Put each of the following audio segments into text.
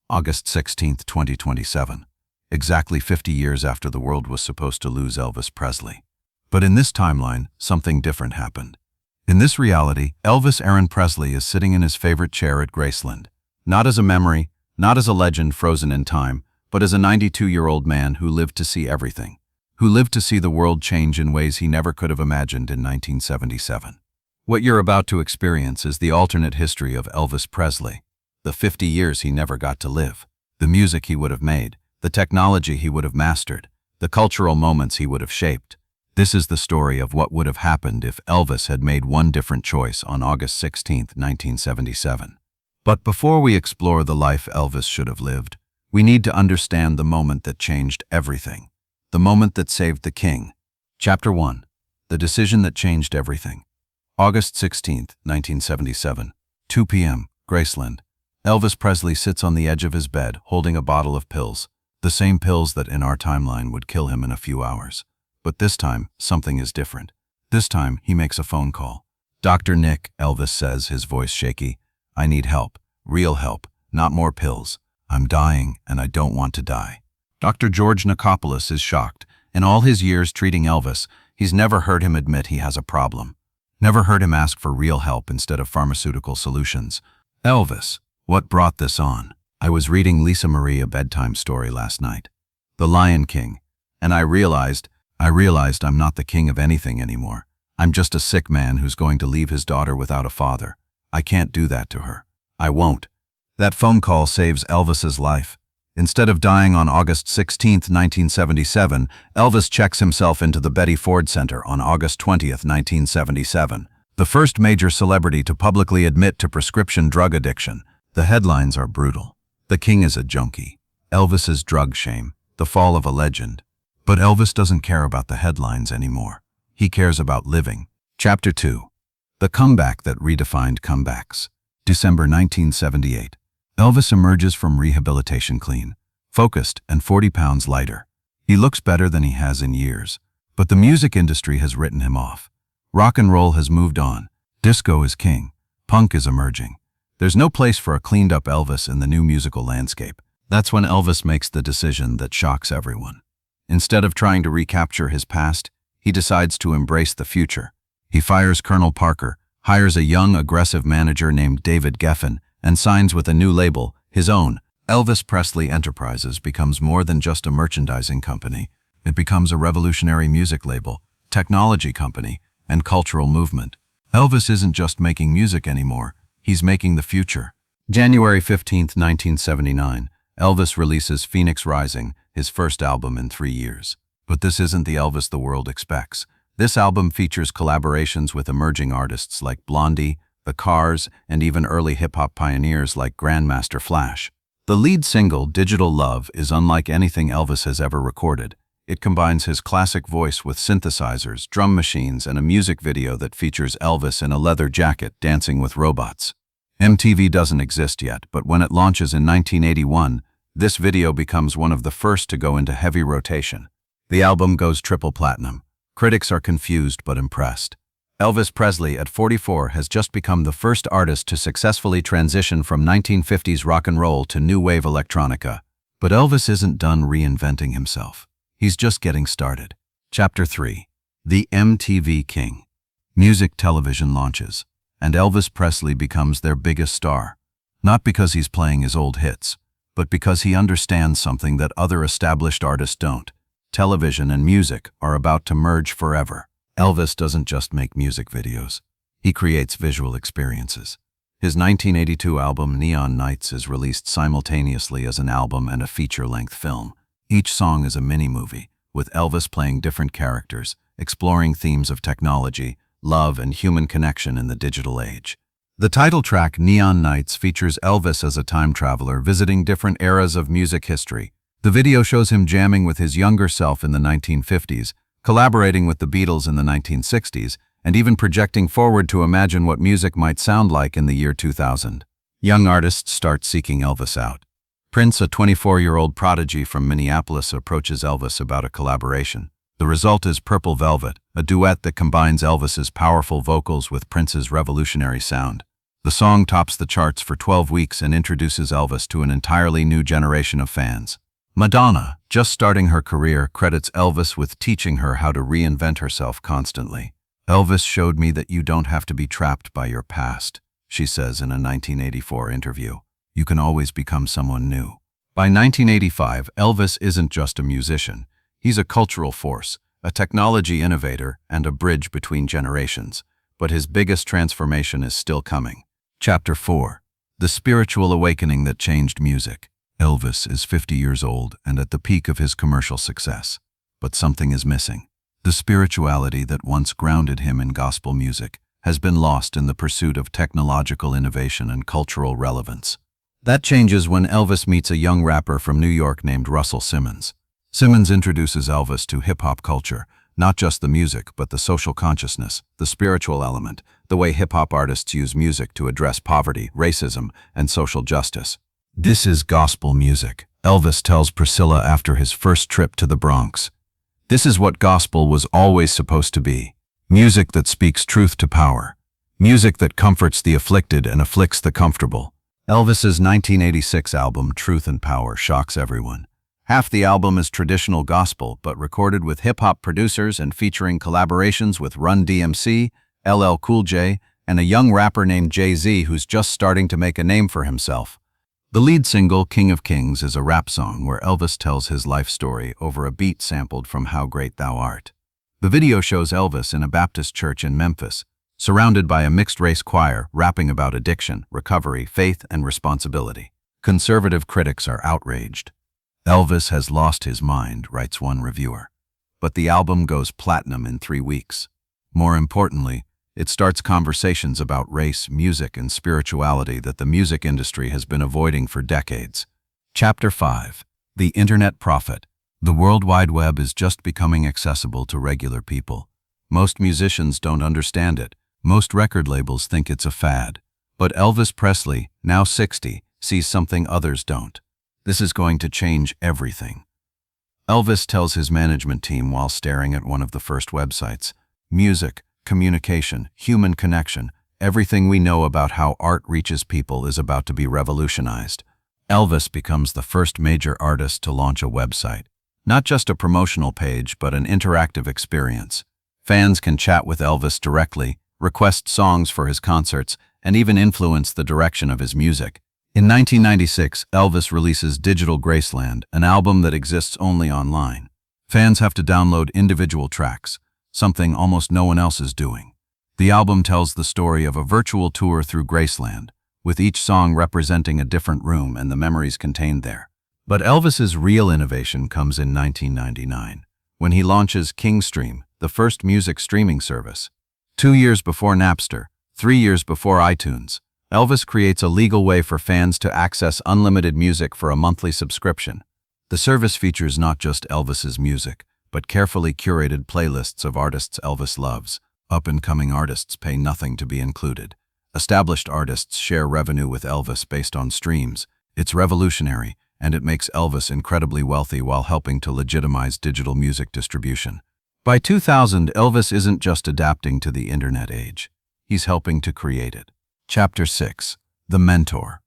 August 16, 2027. Exactly 50 years after the world was supposed to lose Elvis Presley. But in this timeline, something different happened. In this reality, Elvis Aaron Presley is sitting in his favorite chair at Graceland. Not as a memory, not as a legend frozen in time, but as a 92-year-old man who lived to see everything. Who lived to see the world change in ways he never could have imagined in 1977. What you're about to experience is the alternate history of Elvis Presley. The 50 years he never got to live. The music he would have made. The technology he would have mastered. The cultural moments he would have shaped. This is the story of what would have happened if Elvis had made one different choice on August 16, 1977. But before we explore the life Elvis should have lived, we need to understand the moment that changed everything. The moment that saved the king. Chapter 1. The decision that changed everything. August 16, 1977, 2 p.m., Graceland. Elvis Presley sits on the edge of his bed, holding a bottle of pills. The same pills that in our timeline would kill him in a few hours. But this time, something is different. This time, he makes a phone call. "Dr. Nick," Elvis says, his voice shaky. "I need help. Real help. Not more pills. I'm dying, and I don't want to die." Dr. George Nikopoulos is shocked. In all his years treating Elvis, he's never heard him admit he has a problem. Never heard him ask for real help instead of pharmaceutical solutions. "Elvis, what brought this on? I was reading Lisa Marie a bedtime story last night. The Lion King. And I realized I'm not the king of anything anymore. I'm just a sick man who's going to leave his daughter without a father. I can't do that to her. I won't." That phone call saves Elvis's life. Instead of dying on August 16, 1977, Elvis checks himself into the Betty Ford Center on August 20, 1977. The first major celebrity to publicly admit to prescription drug addiction. The headlines are brutal. The king is a junkie. Elvis's drug shame. The fall of a legend. But Elvis doesn't care about the headlines anymore. He cares about living. Chapter 2. The comeback that redefined comebacks. December 1978. Elvis emerges from rehabilitation clean, focused, and 40 pounds lighter. He looks better than he has in years. But the music industry has written him off. Rock and roll has moved on. Disco is king. Punk is emerging. There's no place for a cleaned-up Elvis in the new musical landscape. That's when Elvis makes the decision that shocks everyone. Instead of trying to recapture his past, he decides to embrace the future. He fires Colonel Parker, hires a young, aggressive manager named David Geffen, and signs with a new label, his own. Elvis Presley Enterprises becomes more than just a merchandising company. It becomes a revolutionary music label, technology company, and cultural movement. Elvis isn't just making music anymore. He's making the future. January 15, 1979, Elvis releases Phoenix Rising, his first album in 3 years. But this isn't the Elvis the world expects. This album features collaborations with emerging artists like Blondie, The Cars, and even early hip-hop pioneers like Grandmaster Flash. The lead single, Digital Love, is unlike anything Elvis has ever recorded. It combines his classic voice with synthesizers, drum machines, and a music video that features Elvis in a leather jacket dancing with robots. MTV doesn't exist yet, but when it launches in 1981, this video becomes one of the first to go into heavy rotation. The album goes triple platinum. Critics are confused but impressed. Elvis Presley, at 44, has just become the first artist to successfully transition from 1950s rock and roll to new wave electronica. But Elvis isn't done reinventing himself. He's just getting started. Chapter 3. The MTV King. Music television launches, and Elvis Presley becomes their biggest star. Not because he's playing his old hits, but because he understands something that other established artists don't. Television and music are about to merge forever. Elvis doesn't just make music videos. He creates visual experiences. His 1982 album Neon Nights is released simultaneously as an album and a feature-length film. Each song is a mini-movie, with Elvis playing different characters, exploring themes of technology, love, and human connection in the digital age. The title track, Neon Nights, features Elvis as a time traveler visiting different eras of music history. The video shows him jamming with his younger self in the 1950s, collaborating with the Beatles in the 1960s, and even projecting forward to imagine what music might sound like in the year 2000. Young artists start seeking Elvis out. Prince, a 24-year-old prodigy from Minneapolis, approaches Elvis about a collaboration. The result is Purple Velvet, a duet that combines Elvis's powerful vocals with Prince's revolutionary sound. The song tops the charts for 12 weeks and introduces Elvis to an entirely new generation of fans. Madonna, just starting her career, credits Elvis with teaching her how to reinvent herself constantly. "Elvis showed me that you don't have to be trapped by your past," she says in a 1984 interview. "You can always become someone new." By 1985, Elvis isn't just a musician. He's a cultural force, a technology innovator, and a bridge between generations. But his biggest transformation is still coming. Chapter 4. The Spiritual Awakening That Changed Music. Elvis is 50 years old and at the peak of his commercial success. But something is missing. The spirituality that once grounded him in gospel music has been lost in the pursuit of technological innovation and cultural relevance. That changes when Elvis meets a young rapper from New York named Russell Simmons. Simmons introduces Elvis to hip-hop culture, not just the music, but the social consciousness, the spiritual element, the way hip-hop artists use music to address poverty, racism, and social justice. "This is gospel music," Elvis tells Priscilla after his first trip to the Bronx. "This is what gospel was always supposed to be. Music that speaks truth to power. Music that comforts the afflicted and afflicts the comfortable." Elvis's 1986 album, Truth and Power, shocks everyone. Half the album is traditional gospel, but recorded with hip-hop producers and featuring collaborations with Run DMC, LL Cool J, and a young rapper named Jay-Z who's just starting to make a name for himself. The lead single, King of Kings, is a rap song where Elvis tells his life story over a beat sampled from How Great Thou Art. The video shows Elvis in a Baptist church in Memphis, surrounded by a mixed-race choir rapping about addiction, recovery, faith, and responsibility. Conservative critics are outraged. "Elvis has lost his mind," writes one reviewer. But the album goes platinum in 3 weeks. More importantly, it starts conversations about race, music, and spirituality that the music industry has been avoiding for decades. Chapter 5. The Internet Prophet. The World Wide Web is just becoming accessible to regular people. Most musicians don't understand it. Most record labels think it's a fad. But Elvis Presley, now 60, sees something others don't. This is going to change everything. Elvis tells his management team while staring at one of the first websites, "Music, communication, human connection, everything we know about how art reaches people is about to be revolutionized." Elvis becomes the first major artist to launch a website. Not just a promotional page, but an interactive experience. Fans can chat with Elvis directly, request songs for his concerts, and even influence the direction of his music. In 1996, Elvis releases Digital Graceland, an album that exists only online. Fans have to download individual tracks, something almost no one else is doing. The album tells the story of a virtual tour through Graceland, with each song representing a different room and the memories contained there. But Elvis's real innovation comes in 1999, when he launches KingStream, the first music streaming service. 2 years before Napster, 3 years before iTunes, Elvis creates a legal way for fans to access unlimited music for a monthly subscription. The service features not just Elvis's music, but carefully curated playlists of artists Elvis loves. Up-and-coming artists pay nothing to be included. Established artists share revenue with Elvis based on streams. It's revolutionary, and it makes Elvis incredibly wealthy while helping to legitimize digital music distribution. By 2000, Elvis isn't just adapting to the internet age. He's helping to create it. Chapter 6. The Mentor.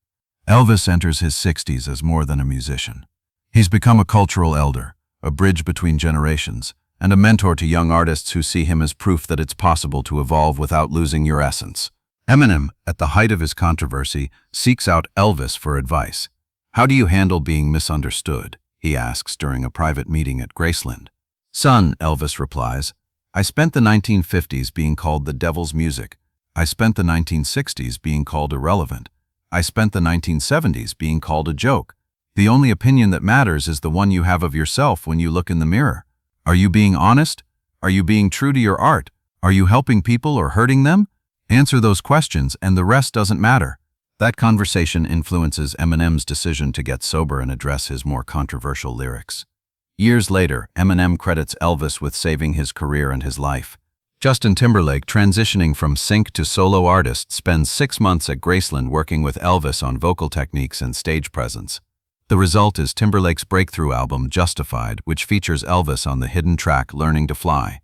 Elvis enters his 60s as more than a musician. He's become a cultural elder, a bridge between generations, and a mentor to young artists who see him as proof that it's possible to evolve without losing your essence. Eminem, at the height of his controversy, seeks out Elvis for advice. "How do you handle being misunderstood?" he asks during a private meeting at Graceland. "Son," Elvis replies, "I spent the 1950s being called the devil's music. I spent the 1960s being called irrelevant. I spent the 1970s being called a joke. The only opinion that matters is the one you have of yourself when you look in the mirror. Are you being honest? Are you being true to your art? Are you helping people or hurting them? Answer those questions and the rest doesn't matter." That conversation influences Eminem's decision to get sober and address his more controversial lyrics. Years later, Eminem credits Elvis with saving his career and his life. Justin Timberlake, transitioning from sync to solo artist, spends 6 months at Graceland working with Elvis on vocal techniques and stage presence. The result is Timberlake's breakthrough album, Justified, which features Elvis on the hidden track Learning to Fly.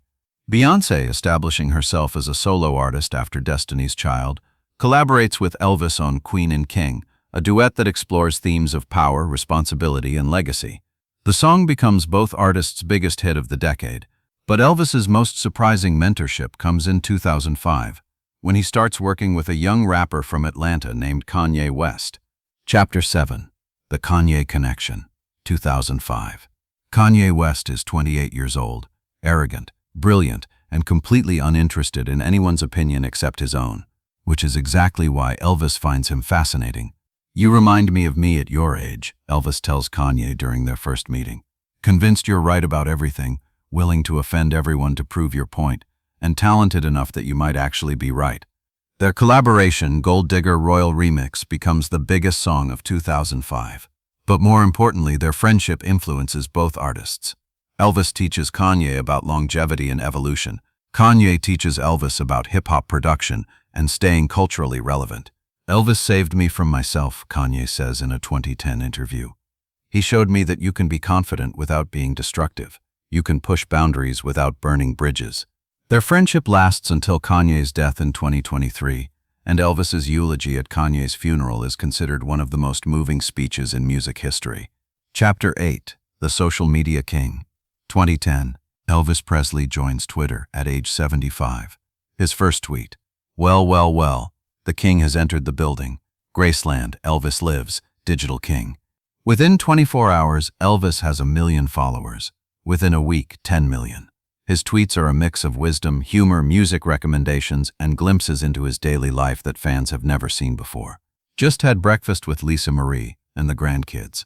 Beyoncé, establishing herself as a solo artist after Destiny's Child, collaborates with Elvis on Queen and King, a duet that explores themes of power, responsibility, and legacy. The song becomes both artists' biggest hit of the decade, but Elvis's most surprising mentorship comes in 2005, when he starts working with a young rapper from Atlanta named Kanye West. Chapter 7. The Kanye Connection, 2005. Kanye West is 28 years old, arrogant, brilliant, and completely uninterested in anyone's opinion except his own, which is exactly why Elvis finds him fascinating. "You remind me of me at your age," Elvis tells Kanye during their first meeting. "Convinced you're right about everything, willing to offend everyone to prove your point, and talented enough that you might actually be right." Their collaboration, Gold Digger Royal Remix, becomes the biggest song of 2005. But more importantly, their friendship influences both artists. Elvis teaches Kanye about longevity and evolution. Kanye teaches Elvis about hip-hop production and staying culturally relevant. "Elvis saved me from myself," Kanye says in a 2010 interview. "He showed me that you can be confident without being destructive. You can push boundaries without burning bridges." Their friendship lasts until Kanye's death in 2023, and Elvis's eulogy at Kanye's funeral is considered one of the most moving speeches in music history. Chapter 8. The Social Media King. 2010. Elvis Presley joins Twitter at age 75. His first tweet: "Well, well, well. The king has entered the building. Graceland, Elvis lives, digital king." Within 24 hours, Elvis has 1 million followers. Within a week, 10 million. His tweets are a mix of wisdom, humor, music recommendations, and glimpses into his daily life that fans have never seen before. "Just had breakfast with Lisa Marie and the grandkids.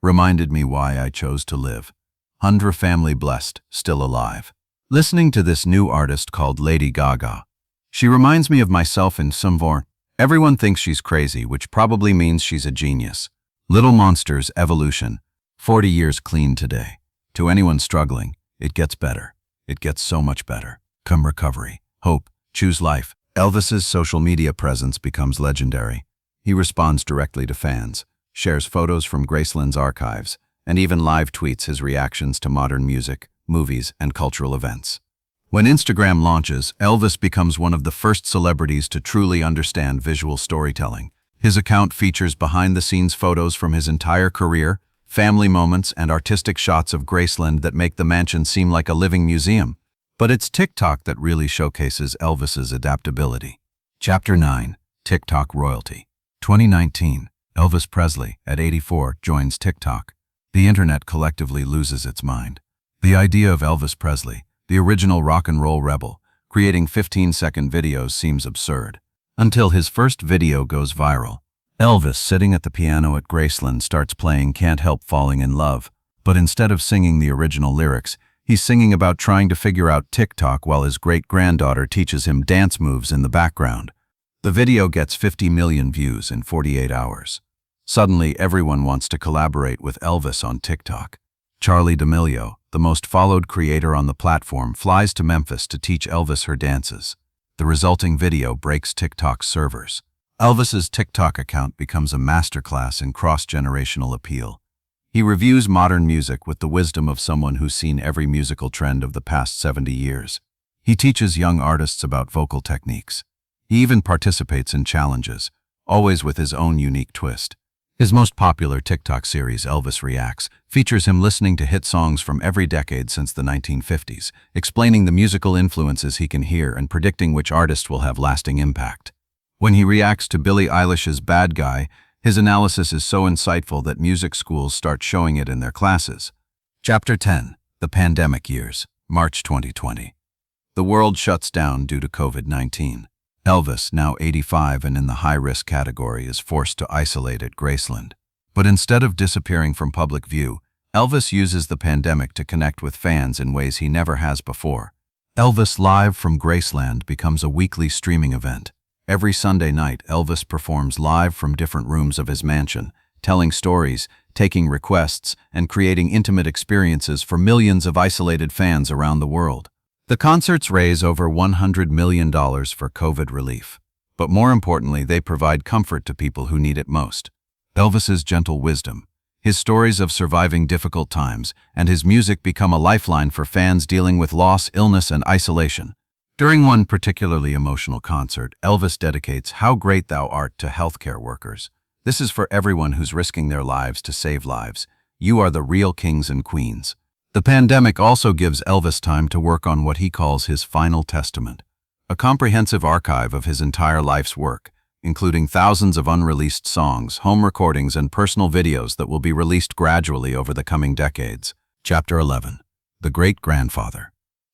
Reminded me why I chose to live. 100 family blessed, still alive." Listening to this new artist called Lady Gaga. "She reminds me of myself in some form. Everyone thinks she's crazy, which probably means she's a genius. Little Monsters, Evolution. 40 years clean today. To anyone struggling, it gets better. It gets so much better. Come recovery. Hope. Choose life." Elvis's social media presence becomes legendary. He responds directly to fans, shares photos from Graceland's archives, and even live tweets his reactions to modern music, movies, and cultural events. When Instagram launches, Elvis becomes one of the first celebrities to truly understand visual storytelling. His account features behind-the-scenes photos from his entire career, family moments, and artistic shots of Graceland that make the mansion seem like a living museum. But it's TikTok that really showcases Elvis's adaptability. Chapter 9. TikTok Royalty. 2019. Elvis Presley, at 84, joins TikTok. The internet collectively loses its mind. The idea of Elvis Presley, the original rock and roll rebel, creating 15-second videos seems absurd. Until his first video goes viral. Elvis, sitting at the piano at Graceland, starts playing "Can't Help Falling in Love," but instead of singing the original lyrics, he's singing about trying to figure out TikTok while his great-granddaughter teaches him dance moves in the background. The video gets 50 million views in 48 hours. Suddenly, everyone wants to collaborate with Elvis on TikTok. Charli D'Amelio, the most followed creator on the platform, flies to Memphis to teach Elvis her dances. The resulting video breaks TikTok's servers. Elvis's TikTok account becomes a masterclass in cross-generational appeal. He reviews modern music with the wisdom of someone who's seen every musical trend of the past 70 years. He teaches young artists about vocal techniques. He even participates in challenges, always with his own unique twist. His most popular TikTok series, Elvis Reacts, features him listening to hit songs from every decade since the 1950s, explaining the musical influences he can hear and predicting which artist will have lasting impact. When he reacts to Billie Eilish's Bad Guy, his analysis is so insightful that music schools start showing it in their classes. Chapter 10. The Pandemic Years, March 2020. The world shuts down due to COVID-19. Elvis, now 85 and in the high-risk category, is forced to isolate at Graceland. But instead of disappearing from public view, Elvis uses the pandemic to connect with fans in ways he never has before. Elvis Live from Graceland becomes a weekly streaming event. Every Sunday night, Elvis performs live from different rooms of his mansion, telling stories, taking requests, and creating intimate experiences for millions of isolated fans around the world. The concerts raise over $100 million for COVID relief. But more importantly, they provide comfort to people who need it most. Elvis's gentle wisdom, his stories of surviving difficult times, and his music become a lifeline for fans dealing with loss, illness, and isolation. During one particularly emotional concert, Elvis dedicates "How Great Thou Art" to healthcare workers. This is for everyone who's risking their lives to save lives. You are the real kings and queens. The pandemic also gives Elvis time to work on what he calls his final testament, a comprehensive archive of his entire life's work, including thousands of unreleased songs, home recordings, and personal videos that will be released gradually over the coming decades. Chapter 11. The Great-Grandfather.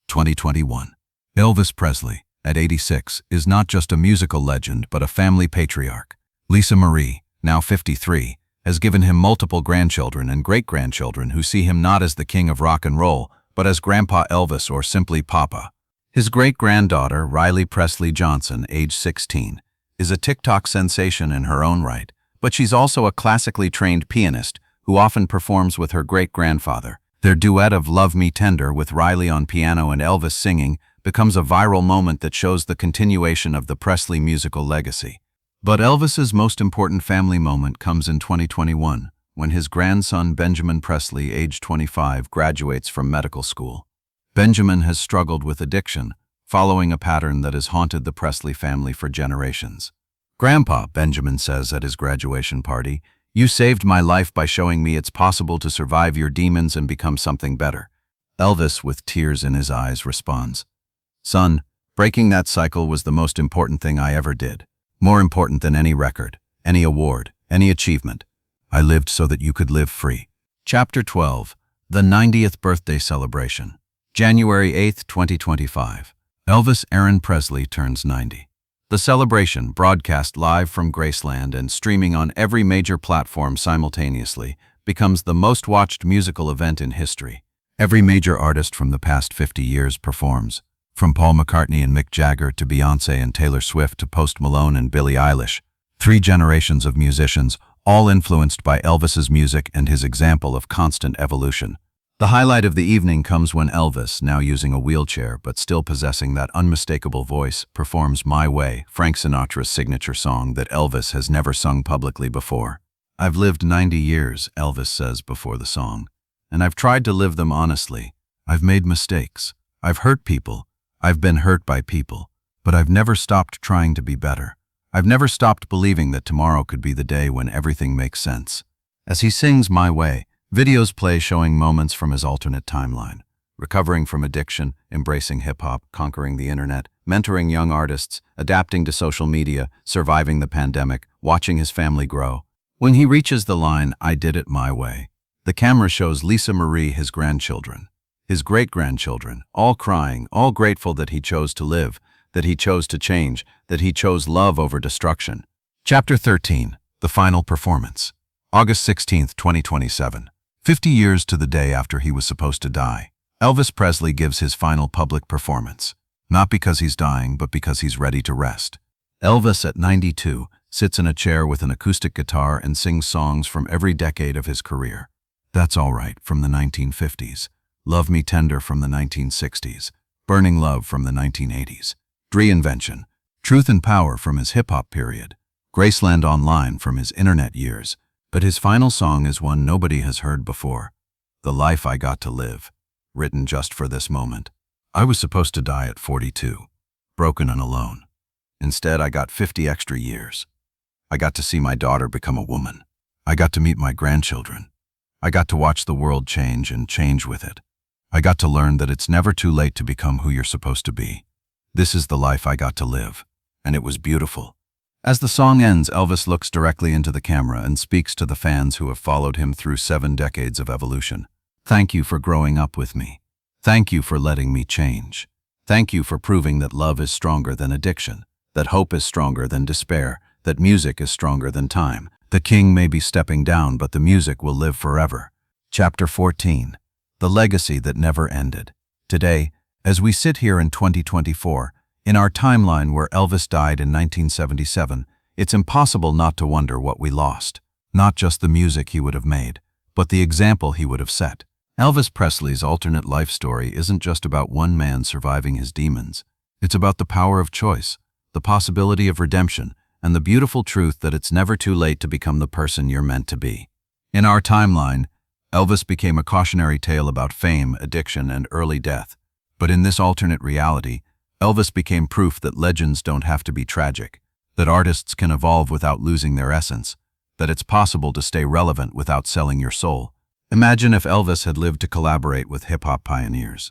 2021. Elvis Presley, at 86, is not just a musical legend but a family patriarch. Lisa Marie, now 53, has given him multiple grandchildren and great-grandchildren who see him not as the king of rock and roll, but as Grandpa Elvis or simply Papa. His great-granddaughter, Riley Presley Johnson, age 16, is a TikTok sensation in her own right, but she's also a classically trained pianist who often performs with her great-grandfather. Their duet of "Love Me Tender" with Riley on piano and Elvis singing becomes a viral moment that shows the continuation of the Presley musical legacy. But Elvis's most important family moment comes in 2021, when his grandson Benjamin Presley, age 25, graduates from medical school. Benjamin has struggled with addiction, following a pattern that has haunted the Presley family for generations. "Grandpa," Benjamin says at his graduation party, "you saved my life by showing me it's possible to survive your demons and become something better." Elvis, with tears in his eyes, responds, "Son, breaking that cycle was the most important thing I ever did. More important than any record, any award, any achievement. I lived so that you could live free." Chapter 12. The 90th Birthday Celebration. January 8, 2025. Elvis Aaron Presley turns 90. The celebration, broadcast live from Graceland and streaming on every major platform simultaneously, becomes the most watched musical event in history. Every major artist from the past 50 years performs, from Paul McCartney and Mick Jagger to Beyoncé and Taylor Swift to Post Malone and Billie Eilish. 3 generations of musicians, all influenced by Elvis's music and his example of constant evolution. The highlight of the evening comes when Elvis, now using a wheelchair but still possessing that unmistakable voice, performs "My Way," Frank Sinatra's signature song that Elvis has never sung publicly before. "I've lived 90 years, Elvis says before the song, and I've tried to live them honestly. I've made mistakes. I've hurt people. I've been hurt by people. But I've never stopped trying to be better. I've never stopped believing that tomorrow could be the day when everything makes sense." As he sings "My Way," videos play showing moments from his alternate timeline. Recovering from addiction, embracing hip-hop, conquering the internet, mentoring young artists, adapting to social media, surviving the pandemic, watching his family grow. When he reaches the line, "I did it my way," the camera shows Lisa Marie, his grandchildren, his great-grandchildren, all crying, all grateful that he chose to live, that he chose to change, that he chose love over destruction. Chapter 13. The Final Performance. August 16, 2027. 50 years to the day after he was supposed to die, Elvis Presley gives his final public performance. Not because he's dying, but because he's ready to rest. Elvis, at 92, sits in a chair with an acoustic guitar and sings songs from every decade of his career. "That's All Right" from the 1950s. "Love Me Tender" from the 1960s, "Burning Love" from the 1980s, "Reinvention," "Truth and Power" from his hip-hop period, "Graceland Online" from his internet years. But his final song is one nobody has heard before, "The Life I Got to Live," written just for this moment. "I was supposed to die at 42, broken and alone. Instead, I got 50 extra years. I got to see my daughter become a woman. I got to meet my grandchildren. I got to watch the world change and change with it. I got to learn that it's never too late to become who you're supposed to be. This is the life I got to live, and it was beautiful." As the song ends, Elvis looks directly into the camera and speaks to the fans who have followed him through 7 decades of evolution. "Thank you for growing up with me. Thank you for letting me change. Thank you for proving that love is stronger than addiction, that hope is stronger than despair, that music is stronger than time. The king may be stepping down, but the music will live forever." Chapter 14. The Legacy That Never Ended. Today, as we sit here in 2024, in our timeline where Elvis died in 1977, it's impossible not to wonder what we lost. Not just the music he would have made, but the example he would have set. Elvis Presley's alternate life story isn't just about one man surviving his demons. It's about the power of choice, the possibility of redemption, and the beautiful truth that it's never too late to become the person you're meant to be. In our timeline, Elvis became a cautionary tale about fame, addiction, and early death. But in this alternate reality, Elvis became proof that legends don't have to be tragic, that artists can evolve without losing their essence, that it's possible to stay relevant without selling your soul. Imagine if Elvis had lived to collaborate with hip-hop pioneers.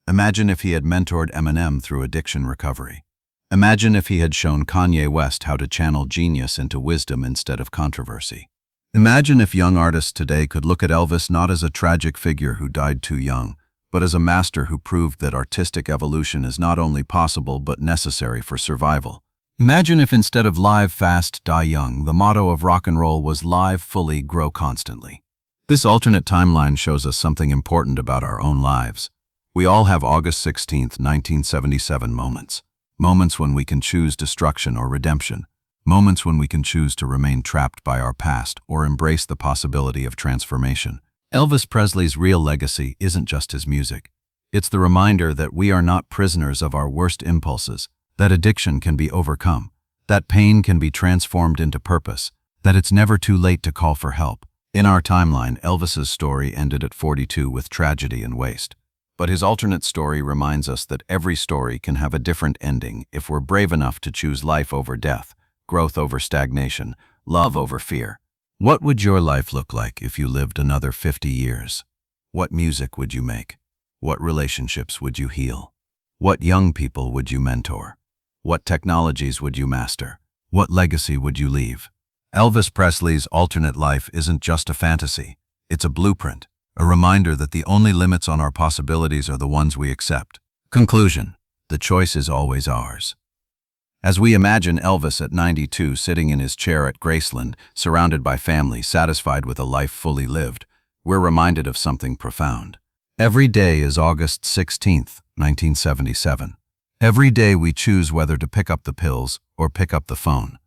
Imagine if he had mentored Eminem through addiction recovery. Imagine if he had shown Kanye West how to channel genius into wisdom instead of controversy. Imagine if young artists today could look at Elvis not as a tragic figure who died too young, but as a master who proved that artistic evolution is not only possible but necessary for survival. Imagine if instead of live fast, die young, the motto of rock and roll was live fully, grow constantly. This alternate timeline shows us something important about our own lives. We all have August 16, 1977 moments. Moments when we can choose destruction or redemption. Moments when we can choose to remain trapped by our past or embrace the possibility of transformation. Elvis Presley's real legacy isn't just his music. It's the reminder that we are not prisoners of our worst impulses, that addiction can be overcome, that pain can be transformed into purpose, that it's never too late to call for help. In our timeline, Elvis's story ended at 42 with tragedy and waste. But his alternate story reminds us that every story can have a different ending if we're brave enough to choose life over death, growth over stagnation, love over fear. What would your life look like if you lived another 50 years? What music would you make? What relationships would you heal? What young people would you mentor? What technologies would you master? What legacy would you leave? Elvis Presley's alternate life isn't just a fantasy. It's a blueprint, a reminder that the only limits on our possibilities are the ones we accept. Conclusion: the choice is always ours. As we imagine Elvis at 92 sitting in his chair at Graceland, surrounded by family, satisfied with a life fully lived, we're reminded of something profound. Every day is August 16, 1977. Every day we choose whether to pick up the pills or pick up the phone,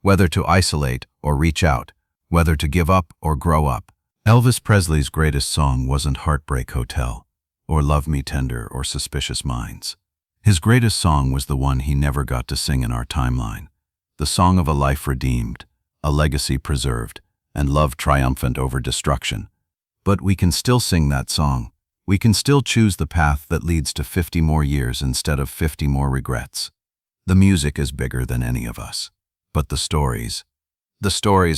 whether to isolate or reach out, whether to give up or grow up. Elvis Presley's greatest song wasn't Heartbreak Hotel, or Love Me Tender, or Suspicious Minds. His greatest song was the one he never got to sing in our timeline, the song of a life redeemed, a legacy preserved, and love triumphant over destruction. But we can still sing that song. We can still choose the path that leads to 50 more years instead of 50 more regrets. The music is bigger than any of us. But the stories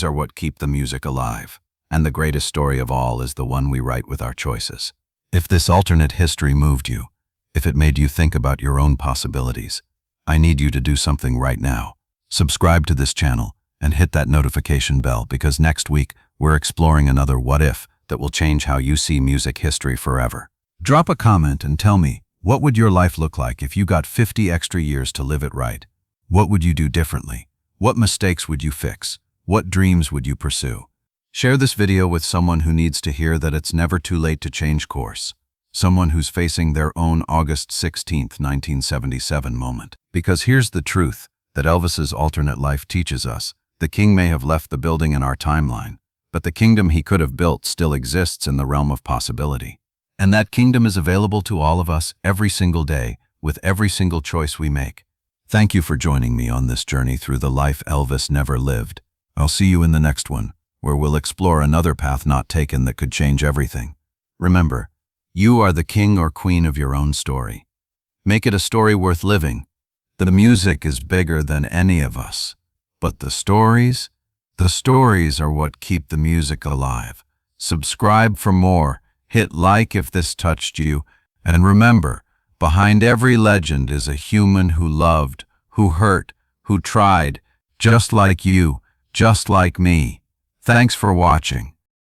are what keep the music alive. And the greatest story of all is the one we write with our choices. If this alternate history moved you, if it made you think about your own possibilities, I need you to do something right now. Subscribe to this channel and hit that notification bell, because next week we're exploring another what if that will change how you see music history forever. Drop a comment and tell me, what would your life look like if you got 50 extra years to live it right? What would you do differently? What mistakes would you fix? What dreams would you pursue? Share this video with someone who needs to hear that it's never too late to change course. Someone who's facing their own August 16, 1977 moment. Because here's the truth that Elvis's alternate life teaches us. The king may have left the building in our timeline, but the kingdom he could have built still exists in the realm of possibility. And that kingdom is available to all of us every single day, with every single choice we make. Thank you for joining me on this journey through the life Elvis never lived. I'll see you in the next one, where we'll explore another path not taken that could change everything. Remember, you are the king or queen of your own story. Make it a story worth living. The music is bigger than any of us, but the stories are what keep the music alive. Subscribe for more, hit like if this touched you, and remember, behind every legend is a human who loved, who hurt, who tried, just like you, just like me. Thanks for watching.